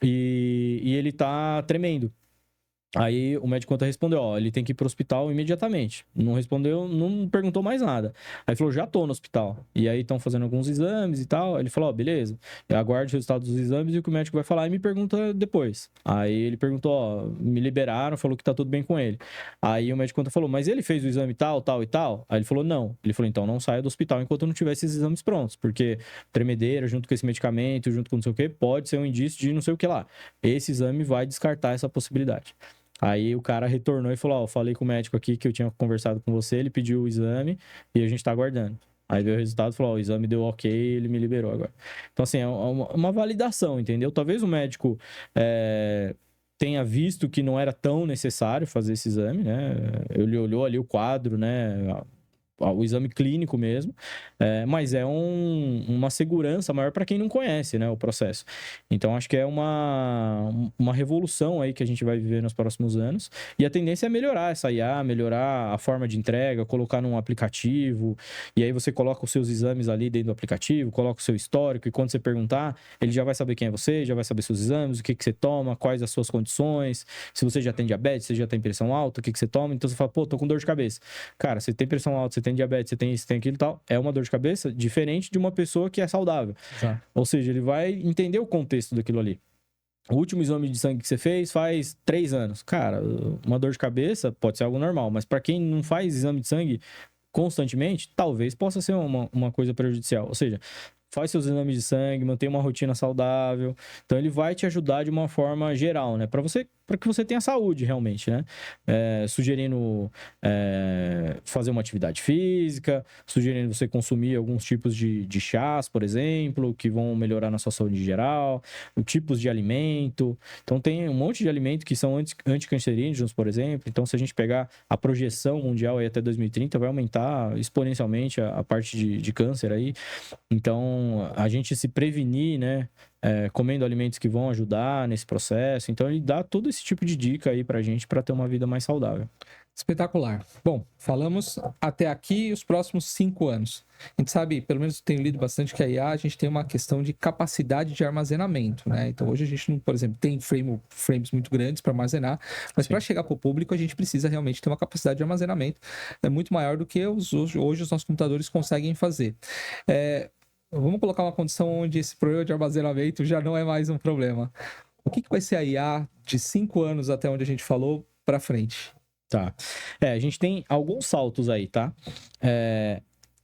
E ele tá tremendo. Aí o médico respondeu, ele tem que ir pro hospital imediatamente. Não respondeu, não perguntou mais nada. Aí falou, já tô no hospital. E aí estão fazendo alguns exames e tal. Aí ele falou, beleza, eu aguardo o resultado dos exames e o que o médico vai falar e me pergunta depois. Aí ele perguntou, me liberaram, falou que tá tudo bem com ele. Aí o médico falou, mas ele fez o exame tal, tal e tal? Aí ele falou, não. Ele falou, então não saia do hospital enquanto não tiver esses exames prontos, porque tremedeira junto com esse medicamento, junto com não sei o que, pode ser um indício de não sei o que lá. Esse exame vai descartar essa possibilidade. Aí o cara retornou e falou, falei com o médico aqui que eu tinha conversado com você, ele pediu o exame e a gente tá aguardando. Aí veio o resultado e falou, o exame deu ok, ele me liberou agora. Então, assim, é uma validação, entendeu? Talvez o médico tenha visto que não era tão necessário fazer esse exame, né? Ele olhou ali o quadro, né? o exame clínico mesmo, mas é uma segurança maior para quem não conhece, né, o processo. Então, acho que é uma revolução aí que a gente vai viver nos próximos anos, e a tendência é melhorar essa IA, melhorar a forma de entrega, colocar num aplicativo, e aí você coloca os seus exames ali dentro do aplicativo, coloca o seu histórico, e quando você perguntar, ele já vai saber quem é você, já vai saber seus exames, o que você toma, quais as suas condições, se você já tem diabetes, se você já tem pressão alta, o que você toma. Então, você fala, pô, tô com dor de cabeça. Cara, você tem pressão alta, você tem diabetes, você tem isso, tem aquilo e tal, é uma dor de cabeça diferente de uma pessoa que é saudável. Tá. Ou seja, ele vai entender o contexto daquilo ali. O último exame de sangue que você fez faz 3 anos. Cara, uma dor de cabeça pode ser algo normal, mas para quem não faz exame de sangue constantemente, talvez possa ser uma coisa prejudicial. Ou seja, faz seus exames de sangue, mantém uma rotina saudável. Então, ele vai te ajudar de uma forma geral, né? Para que você tenha saúde, realmente, né? Sugerindo fazer uma atividade física, sugerindo você consumir alguns tipos de chás, por exemplo, que vão melhorar na sua saúde geral, os tipos de alimento. Então, tem um monte de alimentos que são anticancerígenos, por exemplo. Então, se a gente pegar a projeção mundial aí até 2030, vai aumentar exponencialmente a parte de câncer aí. Então, a gente se prevenir, né? Comendo alimentos que vão ajudar nesse processo. Então, ele dá todo esse tipo de dica aí pra gente para ter uma vida mais saudável. Espetacular. Bom, falamos até aqui os próximos 5 anos. A gente sabe, pelo menos tenho lido bastante que a IA, a gente tem uma questão de capacidade de armazenamento, né? Então, hoje a gente não, por exemplo, tem frames muito grandes para armazenar, mas para chegar para o público, a gente precisa realmente ter uma capacidade de armazenamento muito maior do que hoje os nossos computadores conseguem fazer. Vamos colocar uma condição onde esse problema de armazenamento já não é mais um problema. O que vai ser a IA de 5 anos até onde a gente falou para frente? Tá. A gente tem alguns saltos aí, tá?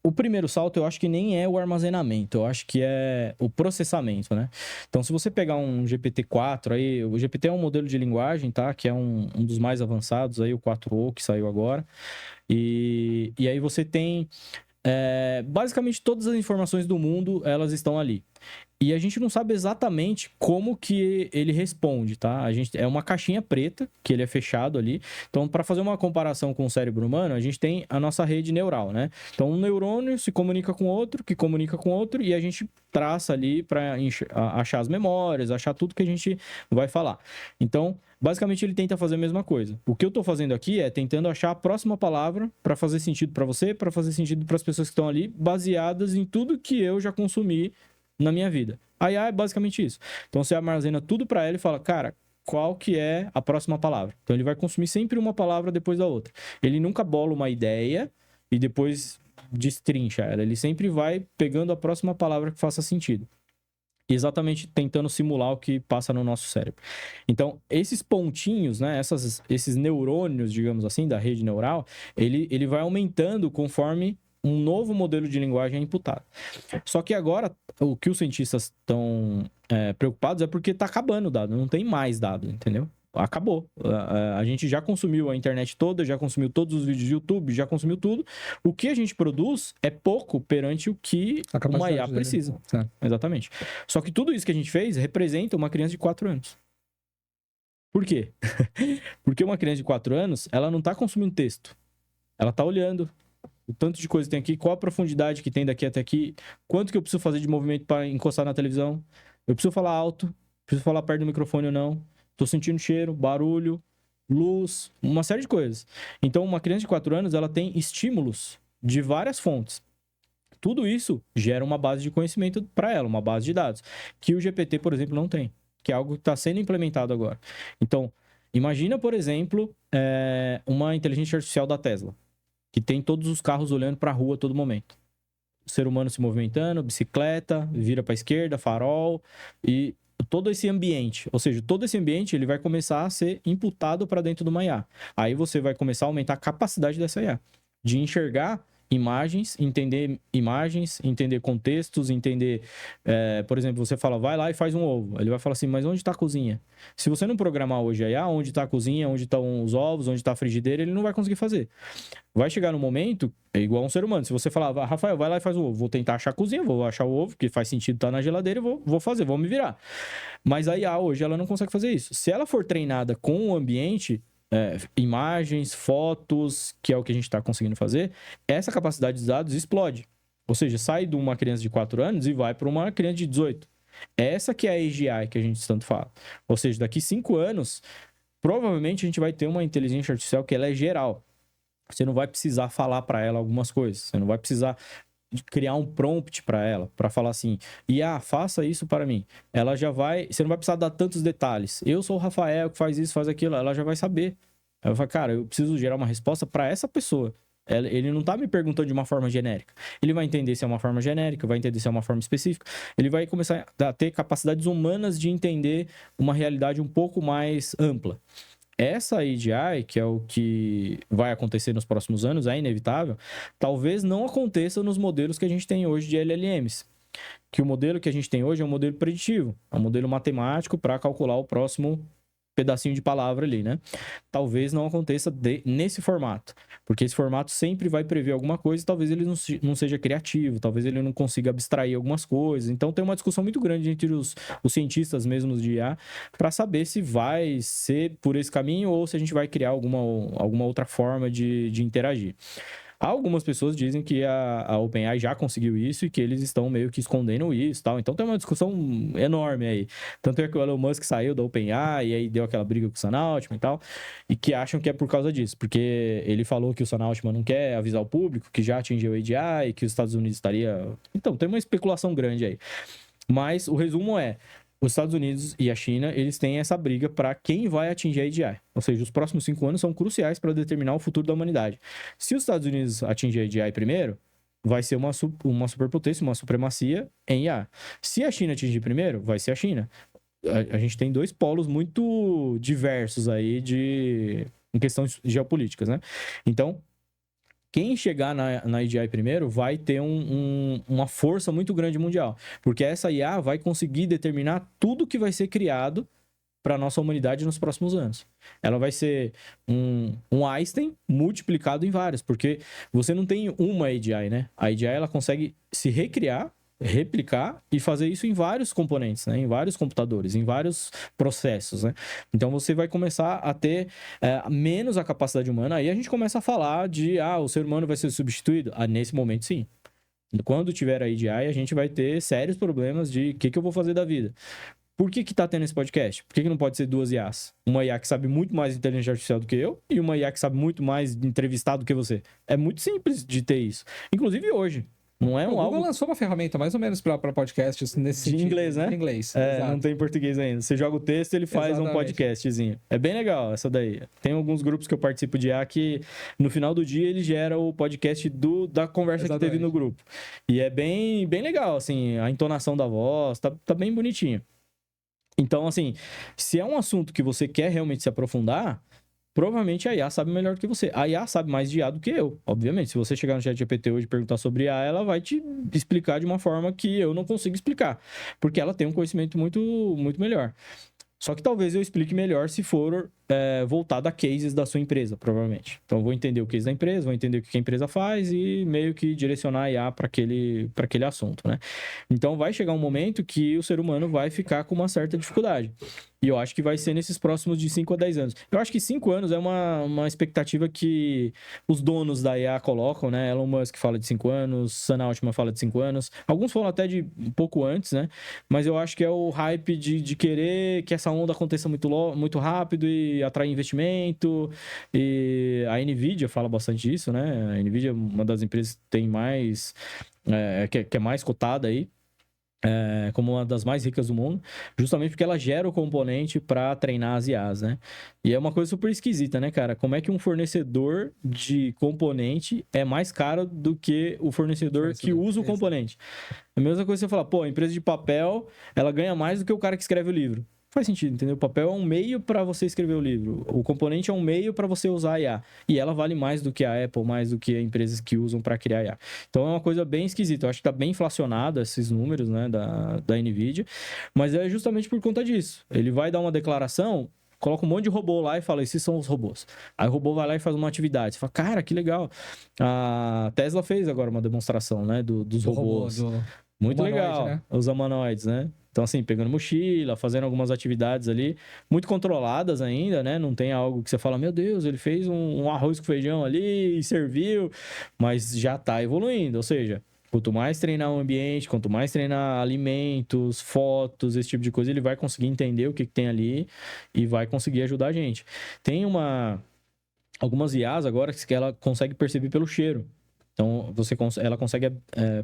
O primeiro salto eu acho que nem é o armazenamento, eu acho que é o processamento, né? Então, se você pegar um GPT-4 aí, o GPT é um modelo de linguagem, tá? Que é um dos mais avançados aí, o 4o, que saiu agora. E aí você tem... basicamente todas as informações do mundo, elas estão ali. E a gente não sabe exatamente como que ele responde, tá? É uma caixinha preta, que ele é fechado ali. Então, para fazer uma comparação com o cérebro humano, a gente tem a nossa rede neural, né? Então, um neurônio se comunica com outro, que comunica com outro, e a gente traça ali para achar as memórias, achar tudo que a gente vai falar. Então, basicamente, ele tenta fazer a mesma coisa. O que eu estou fazendo aqui é tentando achar a próxima palavra para fazer sentido para você, para fazer sentido para as pessoas que estão ali, baseadas em tudo que eu já consumi na minha vida. A IA é basicamente isso. Então, você armazena tudo para ela e fala, cara, qual que é a próxima palavra? Então, ele vai consumir sempre uma palavra depois da outra. Ele nunca bola uma ideia e depois destrincha ela. Ele sempre vai pegando a próxima palavra que faça sentido. Exatamente tentando simular o que passa no nosso cérebro. Então, esses pontinhos, né, esses neurônios, digamos assim, da rede neural, ele vai aumentando conforme um novo modelo de linguagem é imputado. Só que agora, o que os cientistas estão preocupados é porque está acabando o dado, não tem mais dado, entendeu? Acabou. A gente já consumiu a internet toda, já consumiu todos os vídeos do YouTube, já consumiu tudo. O que a gente produz é pouco perante o que uma IA precisa. Exatamente. Só que tudo isso que a gente fez representa uma criança de 4 anos. Por quê? Porque uma criança de 4 anos, ela não está consumindo texto. Ela está olhando o tanto de coisa que tem aqui, qual a profundidade que tem daqui até aqui, quanto que eu preciso fazer de movimento para encostar na televisão, eu preciso falar alto, preciso falar perto do microfone ou não, tô sentindo cheiro, barulho, luz, uma série de coisas. Então, uma criança de 4 anos, ela tem estímulos de várias fontes. Tudo isso gera uma base de conhecimento para ela, uma base de dados, que o GPT, por exemplo, não tem, que é algo que está sendo implementado agora. Então, imagina, por exemplo, uma inteligência artificial da Tesla, que tem todos os carros olhando para a rua a todo momento. O ser humano se movimentando, bicicleta, vira para a esquerda, farol, e todo esse ambiente. Ou seja, todo esse ambiente ele vai começar a ser imputado para dentro de uma IA. Aí você vai começar a aumentar a capacidade dessa IA de enxergar imagens, entender contextos, entender... por exemplo, você fala, vai lá e faz um ovo. Ele vai falar assim, mas onde está a cozinha? Se você não programar hoje a IA, onde está a cozinha, onde estão os ovos, onde está a frigideira, ele não vai conseguir fazer. Vai chegar no momento, é igual um ser humano. Se você falar, Rafael, vai lá e faz o ovo. Vou tentar achar a cozinha, vou achar o ovo, que faz sentido estar na geladeira, e vou fazer, vou me virar. Mas a IA hoje, ela não consegue fazer isso. Se ela for treinada com o ambiente... imagens, fotos, que é o que a gente está conseguindo fazer, essa capacidade de dados explode. Ou seja, sai de uma criança de 4 anos e vai para uma criança de 18. Essa que é a AGI que a gente tanto fala. Ou seja, daqui 5 anos, provavelmente a gente vai ter uma inteligência artificial que ela é geral. Você não vai precisar falar para ela algumas coisas. Você não vai precisar criar um prompt para ela, para falar assim, faça isso para mim. Ela já vai... Você não vai precisar dar tantos detalhes. Eu sou o Rafael que faz isso, faz aquilo. Ela já vai saber. Ela vai falar, cara, eu preciso gerar uma resposta para essa pessoa. Ele não tá me perguntando de uma forma genérica. Ele vai entender se é uma forma genérica, vai entender se é uma forma específica. Ele vai começar a ter capacidades humanas de entender uma realidade um pouco mais ampla. Essa AGI, que é o que vai acontecer nos próximos anos, é inevitável, talvez não aconteça nos modelos que a gente tem hoje de LLMs. Que o modelo que a gente tem hoje é um modelo preditivo, é um modelo matemático para calcular o próximo pedacinho de palavra ali, né? Talvez não aconteça nesse formato, porque esse formato sempre vai prever alguma coisa e talvez ele não seja criativo, talvez ele não consiga abstrair algumas coisas. Então tem uma discussão muito grande entre os cientistas mesmos de IA para saber se vai ser por esse caminho ou se a gente vai criar alguma outra forma de interagir. Algumas pessoas dizem que a OpenAI já conseguiu isso e que eles estão meio que escondendo isso e tal. Então tem uma discussão enorme aí. Tanto é que o Elon Musk saiu da OpenAI e aí deu aquela briga com o Sam Altman e tal. E que acham que é por causa disso. Porque ele falou que o Sam Altman não quer avisar o público, que já atingiu a AGI, que os Estados Unidos estaria... Então tem uma especulação grande aí. Mas o resumo é... Os Estados Unidos e a China, eles têm essa briga para quem vai atingir a AGI. Ou seja, os próximos 5 anos são cruciais para determinar o futuro da humanidade. Se os Estados Unidos atingir a AGI primeiro, vai ser uma superpotência, uma supremacia em IA. Se a China atingir primeiro, vai ser a China. A gente tem 2 polos muito diversos aí em questões geopolíticas, né? Então, quem chegar na AGI primeiro vai ter uma força muito grande mundial. Porque essa IA vai conseguir determinar tudo que vai ser criado para a nossa humanidade nos próximos anos. Ela vai ser um Einstein multiplicado em várias, porque você não tem uma AGI, né? A AGI ela consegue se replicar e fazer isso em vários componentes, né? Em vários computadores, em vários processos, né? Então você vai começar a ter menos a capacidade humana. Aí a gente começa a falar de o ser humano vai ser substituído. Nesse momento, sim. Quando tiver a AGI, a gente vai ter sérios problemas de o que eu vou fazer da vida. Por que tá tendo esse podcast? Por que não pode ser 2 IAs? Uma IA que sabe muito mais de inteligência artificial do que eu e uma IA que sabe muito mais de entrevistado do que você. É muito simples de ter isso. Inclusive hoje. Não é o Google lançou uma ferramenta mais ou menos para podcasts nesse sentido. De inglês, né? De inglês. Não tem em português ainda. Você joga o texto, ele faz um podcastzinho. É bem legal essa daí. Tem alguns grupos que eu participo de IA que no final do dia ele gera o podcast da conversa que teve no grupo. E é bem, bem legal, assim, a entonação da voz, tá bem bonitinho. Então, assim, se é um assunto que você quer realmente se aprofundar, provavelmente a IA sabe melhor do que você. A IA sabe mais de IA do que eu, obviamente. Se você chegar no ChatGPT hoje e perguntar sobre IA, ela vai te explicar de uma forma que eu não consigo explicar. Porque ela tem um conhecimento muito, muito melhor. Só que talvez eu explique melhor se for voltado a cases da sua empresa, provavelmente. Então, eu vou entender o case da empresa, vou entender o que a empresa faz e meio que direcionar a IA para aquele assunto, né? Então, vai chegar um momento que o ser humano vai ficar com uma certa dificuldade. E eu acho que vai ser nesses próximos de 5 a 10 anos. Eu acho que 5 anos é uma expectativa que os donos da IA colocam, né? Elon Musk fala de 5 anos, Sam Altman fala de 5 anos. Alguns falam até de um pouco antes, né? Mas eu acho que é o hype de querer que essa onda aconteça muito rápido e atrair investimento. E a NVIDIA fala bastante disso, né? A NVIDIA é uma das empresas que tem mais... que é mais cotada aí. Como uma das mais ricas do mundo, justamente porque ela gera o componente para treinar as IAs, né? E é uma coisa super esquisita, né, cara? Como é que um fornecedor de componente é mais caro do que o fornecedor que usa o componente? É a mesma coisa que você falar, pô, a empresa de papel, ela ganha mais do que o cara que escreve o livro. Faz sentido, entendeu? O papel é um meio para você escrever o livro. O componente é um meio para você usar a IA. E ela vale mais do que a Apple, mais do que as empresas que usam para criar IA. Então é uma coisa bem esquisita. Eu acho que tá bem inflacionado esses números, né, da NVIDIA. Mas é justamente por conta disso. Ele vai dar uma declaração, coloca um monte de robô lá e fala, esses são os robôs. Aí o robô vai lá e faz uma atividade. Você fala, cara, que legal. A Tesla fez agora uma demonstração, né, dos robôs. Muito Humanoide, legal, né? os humanoides, né? Então, assim, pegando mochila, fazendo algumas atividades ali, muito controladas ainda, né? Não tem algo que você fala, meu Deus, ele fez um arroz com feijão ali e serviu, mas já tá evoluindo. Ou seja, quanto mais treinar o ambiente, quanto mais treinar alimentos, fotos, esse tipo de coisa, ele vai conseguir entender o que tem ali e vai conseguir ajudar a gente. Tem algumas IAs agora que ela consegue perceber pelo cheiro. Então, ela consegue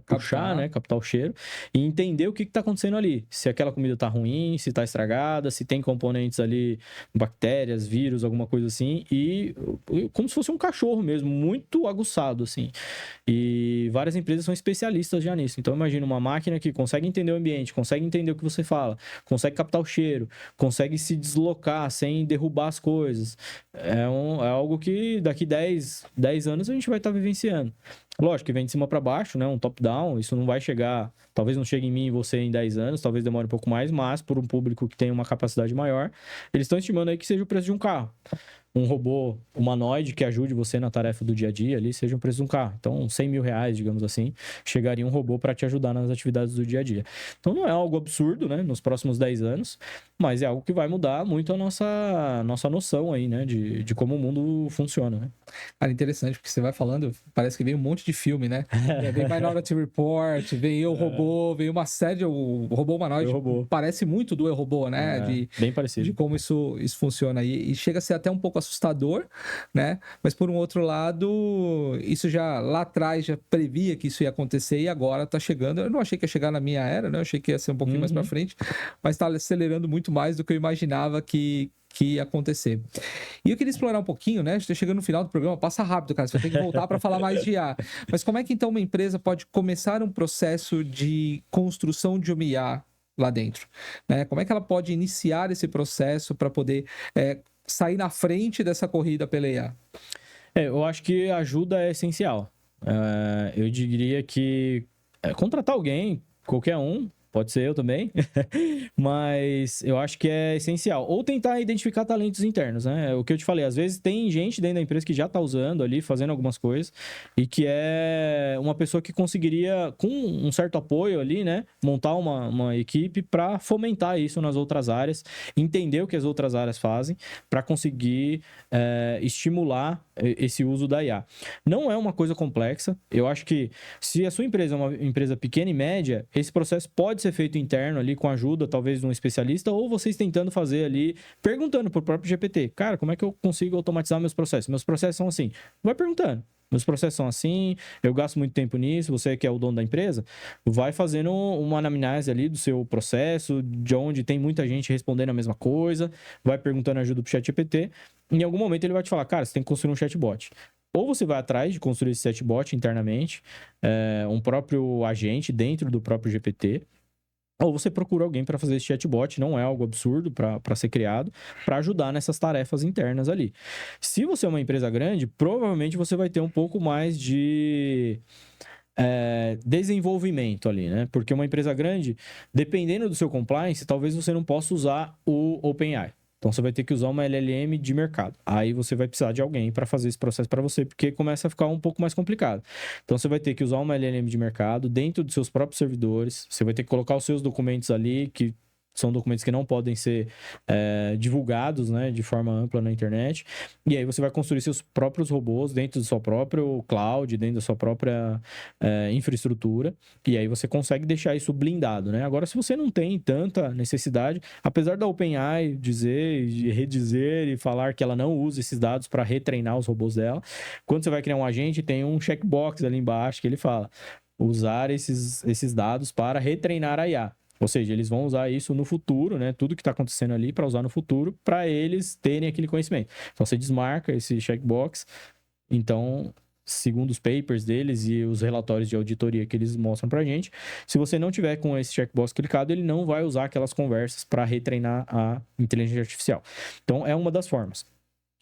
puxar, né, captar o cheiro e entender o que está acontecendo ali. Se aquela comida está ruim, se está estragada, se tem componentes ali, bactérias, vírus, alguma coisa assim. E como se fosse um cachorro mesmo, muito aguçado, assim. E várias empresas são especialistas já nisso. Então, imagina uma máquina que consegue entender o ambiente, consegue entender o que você fala, consegue captar o cheiro, consegue se deslocar sem derrubar as coisas. É algo que daqui 10 anos a gente vai estar vivenciando. Lógico que vem de cima para baixo, né? Um top-down, isso não vai chegar, talvez não chegue em mim e você em 10 anos, talvez demore um pouco mais, mas por um público que tem uma capacidade maior, eles estão estimando aí que seja o preço de um carro. Um robô humanoide que ajude você na tarefa do dia a dia ali, seja o preço de um carro. Então, 100 mil reais, digamos assim, chegaria um robô para te ajudar nas atividades do dia a dia. Então, não é algo absurdo, né? Nos próximos 10 anos, mas é algo que vai mudar muito a nossa noção aí, né? De como o mundo funciona, né? Cara, interessante, porque você vai falando, parece que vem um monte de filme, né? Vem Minority Report, vem Eu, Robô, vem uma série, o Robô Humanoide, parece muito do Eu, Robô, né? Bem parecido. De como isso funciona. E chega a ser até um pouco assustador, né? Mas por um outro lado, isso já lá atrás já previa que isso ia acontecer e agora tá chegando. Eu não achei que ia chegar na minha era, né? Eu achei que ia ser um pouquinho mais pra frente, mas tá acelerando muito mais do que eu imaginava que ia acontecer. E eu queria explorar um pouquinho, né? A gente tá chegando no final do programa, passa rápido, cara. Você vai ter que voltar para falar mais de IA. Mas como é que então uma empresa pode começar um processo de construção de uma IA lá dentro, né? Como é que ela pode iniciar esse processo para poder sair na frente dessa corrida pela IA? Eu acho que ajuda é essencial. Eu diria que contratar alguém, qualquer um, pode ser eu também, mas eu acho que é essencial. Ou tentar identificar talentos internos, né? O que eu te falei, às vezes tem gente dentro da empresa que já está usando ali, fazendo algumas coisas, e que é uma pessoa que conseguiria, com um certo apoio ali, né, montar uma equipe para fomentar isso nas outras áreas, entender o que as outras áreas fazem, para conseguir estimular esse uso da IA. Não é uma coisa complexa. Eu acho que se a sua empresa é uma empresa pequena e média, esse processo pode ser feito interno ali com a ajuda talvez de um especialista ou vocês tentando fazer ali, perguntando pro próprio GPT. Cara, como é que eu consigo automatizar meus processos? Meus processos são assim. Vai perguntando. Meus processos são assim, eu gasto muito tempo nisso, você que é o dono da empresa, vai fazendo uma anamnese ali do seu processo, de onde tem muita gente respondendo a mesma coisa, vai perguntando ajuda pro ChatGPT, em algum momento ele vai te falar, cara, você tem que construir um chatbot. Ou você vai atrás de construir esse chatbot internamente, um próprio agente dentro do próprio GPT, ou você procura alguém para fazer esse chatbot, não é algo absurdo para ser criado, para ajudar nessas tarefas internas ali. Se você é uma empresa grande, provavelmente você vai ter um pouco mais de desenvolvimento ali, né? Porque uma empresa grande, dependendo do seu compliance, talvez você não possa usar o OpenAI. Então, você vai ter que usar uma LLM de mercado. Aí, você vai precisar de alguém para fazer esse processo para você, porque começa a ficar um pouco mais complicado. Então, você vai ter que usar uma LLM de mercado dentro dos seus próprios servidores. Você vai ter que colocar os seus documentos ali, que são documentos que não podem ser divulgados, né, de forma ampla na internet. E aí você vai construir seus próprios robôs dentro do seu próprio cloud, dentro da sua própria infraestrutura. E aí você consegue deixar isso blindado, né? Agora, se você não tem tanta necessidade, apesar da OpenAI dizer, e redizer e falar que ela não usa esses dados para retreinar os robôs dela, quando você vai criar um agente, tem um checkbox ali embaixo que ele fala usar esses dados para retreinar a IA. Ou seja, eles vão usar isso no futuro, né? Tudo que está acontecendo ali para usar no futuro, para eles terem aquele conhecimento. Então, você desmarca esse checkbox. Então, segundo os papers deles e os relatórios de auditoria que eles mostram para a gente, se você não tiver com esse checkbox clicado, ele não vai usar aquelas conversas para retreinar a inteligência artificial. Então, é uma das formas.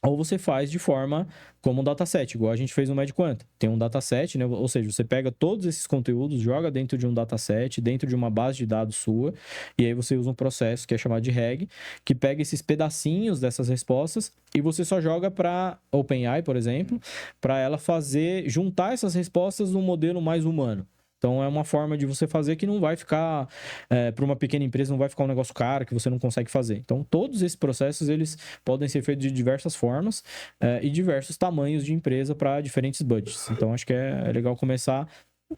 Ou você faz de forma como um dataset, igual a gente fez no MedQuanta. Tem um dataset, né? Ou seja, você pega todos esses conteúdos, joga dentro de um dataset, dentro de uma base de dados sua, e aí você usa um processo que é chamado de RAG, que pega esses pedacinhos dessas respostas e você só joga para OpenAI, por exemplo, para ela juntar essas respostas num modelo mais humano. Então, é uma forma de você fazer que não vai ficar, para uma pequena empresa, não vai ficar um negócio caro que você não consegue fazer. Então, todos esses processos, eles podem ser feitos de diversas formas e diversos tamanhos de empresa para diferentes budgets. Então, acho que é legal começar.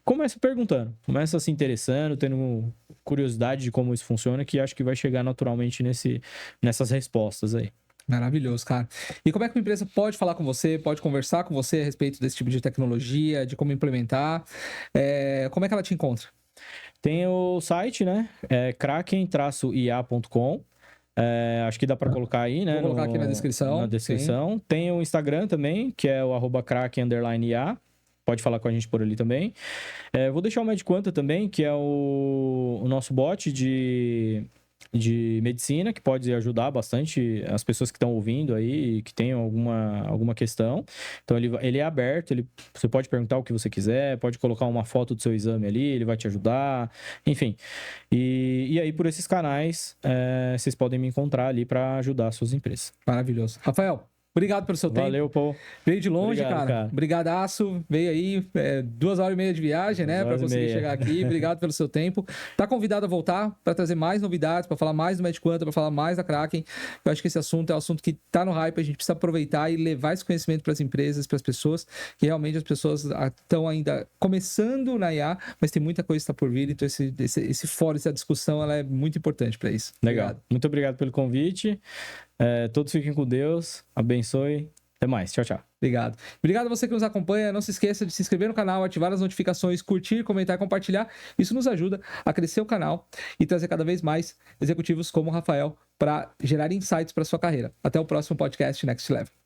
Começa perguntando, começa se interessando, tendo curiosidade de como isso funciona, que acho que vai chegar naturalmente nessas respostas aí. Maravilhoso, cara. E como é que uma empresa pode falar com você, pode conversar com você a respeito desse tipo de tecnologia, de como implementar? Como é que ela te encontra? Tem o site, né? kraken-ia.com. Acho que dá para colocar aí, né? Vou colocar aqui na descrição. Na descrição. Sim. Tem o Instagram também, que é o @kraken_ia. Pode falar com a gente por ali também. Vou deixar o MedQuanta também, que é o nosso bot de medicina, que pode ajudar bastante as pessoas que estão ouvindo aí, que tenham alguma questão. Então, ele é aberto, você pode perguntar o que você quiser, pode colocar uma foto do seu exame ali, ele vai te ajudar, enfim. E aí, por esses canais, vocês podem me encontrar ali para ajudar as suas empresas. Maravilhoso. Rafael, obrigado pelo seu tempo. Valeu, Paul. Veio de longe, cara. Brigadaço. Veio aí 2h30 de viagem, né? Pra conseguir chegar aqui. Obrigado pelo seu tempo. Tá convidado a voltar para trazer mais novidades, para falar mais do MedQuanta, para falar mais da Kraken. Eu acho que esse assunto é um assunto que tá no hype. A gente precisa aproveitar e levar esse conhecimento para as empresas, para as pessoas, que realmente as pessoas estão ainda começando na IA, mas tem muita coisa que está por vir. Então, esse fórum, essa discussão, ela é muito importante para isso. Legal. Obrigado. Muito obrigado pelo convite. Todos fiquem com Deus. Abençoe. Até mais. Tchau, tchau. Obrigado. Obrigado a você que nos acompanha. Não se esqueça de se inscrever no canal, ativar as notificações, curtir, comentar e compartilhar. Isso nos ajuda a crescer o canal e trazer cada vez mais executivos como o Rafael para gerar insights para sua carreira. Até o próximo podcast Next Level.